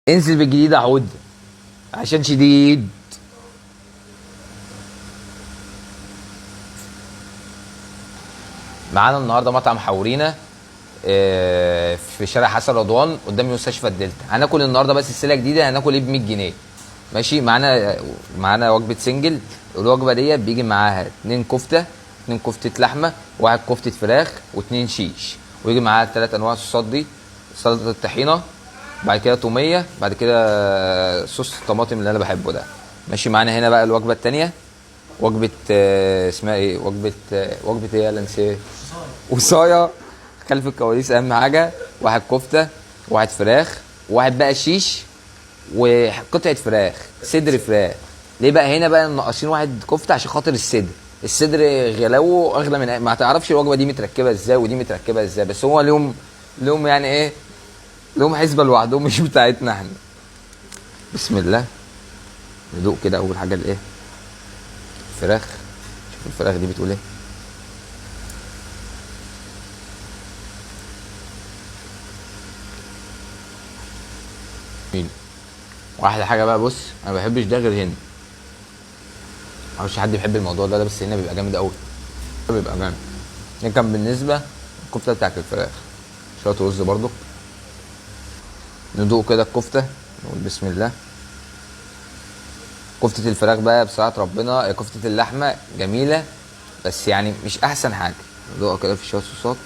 انزل بالجديد عود عشان شديد. معانا النهارده مطعم حورينا في شارع حسن رضوان قدام مستشفى الدلتا. هناكل النهارده بس السلة جديده، هناكل ايه ب 100 جنيه ماشي. معانا وجبه سنجل. الوجبه ديت بيجي معاها 2 كفته، 2 كفته لحمه، واحد كفته فراخ، و2 شيش، ويجي معاها 3 انواع الصوصات دي: سلطه الطحينه، بعد كده توميه، بعد كده صوص الطماطم اللي انا بحبه ده ماشي. معانا هنا بقى الوجبه الثانيه، وجبه اسمها ايه، وجبه ايه يا لنسيه، وصايه خلف الكواليس اهم حاجه. واحد كفته، واحد فراخ، واحد بقى شيش، وقطعه فراخ، صدر فراخ. ليه بقى هنا بقى ناقصين واحد كفته؟ عشان خاطر الصدر غلوه اغلى من ما تعرفش الوجبه دي متركبه ازاي ودي متركبه ازاي، بس هو لهم يعني ايه، لهم حسبه لوحدهم مش بتاعتنا احنا. بسم الله. ندوق كده اول حاجه الايه، فراخ. شوف الفراخ دي بتقول ايه. واحلى حاجه بقى، بص انا ما بحبش ده غير هنا، معرفش حد بيحب الموضوع ده بس هنا بيبقى جامد قوي، بيبقى جامد. ده كان بالنسبه الكفته بتاعت الفراخ. شويه رز برضو. ندوق كده الكفته، نقول بسم الله. كفته الفراخ بقى بصراحه ربنا، كفته اللحمه جميله بس يعني مش احسن حاجه. ندوقها كده في شويه صوصات،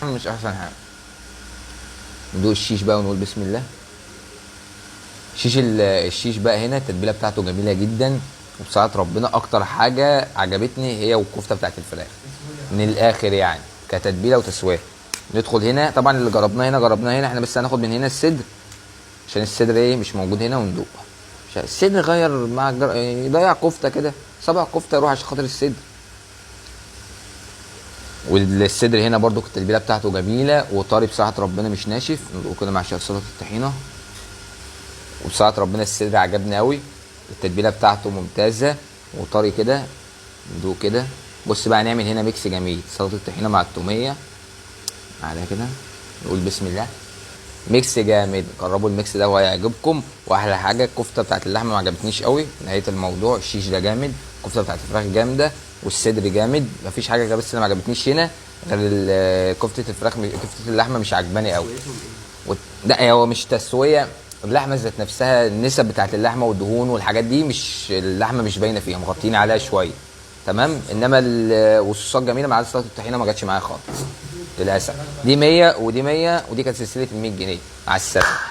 مش احسن حاجه. ندوق الشيش بقى ونقول بسم الله. الشيش بقى هنا التتبيله بتاعته جميله جدا، وبصراحه ربنا اكتر حاجه عجبتني هي والكفته بتاعت الفراخ من الاخر يعني، كتتبيله وتسويه. ندخل هنا طبعا اللي جربناه هنا احنا، بس هناخد من هنا الصدر عشان الصدر ايه مش موجود هنا، وندوق عشان الصدر غير مع يضيع كفته كده، 7 كفته يروح عشان خاطر الصدر. والصدر هنا برضو التتبيله بتاعته جميله وطري بصراحه ربنا، مش ناشف. ندوق كده مع شويه سلطه الطحينه، وبصراحه ربنا الصدر عجبني قوي، التتبيله بتاعته ممتازه وطري كده. ندوق كده. بص بقى نعمل هنا ميكس جميل، سلطه الطحينه مع التوميه على كده. نقول بسم الله. ميكس جامد، جربوا الميكس ده وهيعجبكم. واحلى حاجه الكفته بتاعت اللحمه ما عجبتنيش قوي، نهايه الموضوع الشيش ده جامد، الكفته بتاعت الفراخ جامده، والصدر جامد. مفيش حاجه بس اللي ما عجبتنيش هنا غير كفته الفراخ، كفته اللحمه مش عجباني قوي. لا هو مش تسويه، اللحمه ذات نفسها النسب بتاعت اللحمه والدهون والحاجات دي مش، اللحمه مش باينه فيها، مغطين عليها شويه تمام. انما والصوصات جميله، مع سلطه الطحينه ما جاتش معايا خالص للاسف. دي 100 ودي 100 ودي كانت سلسله ال 100 جنيه. مع السلامه.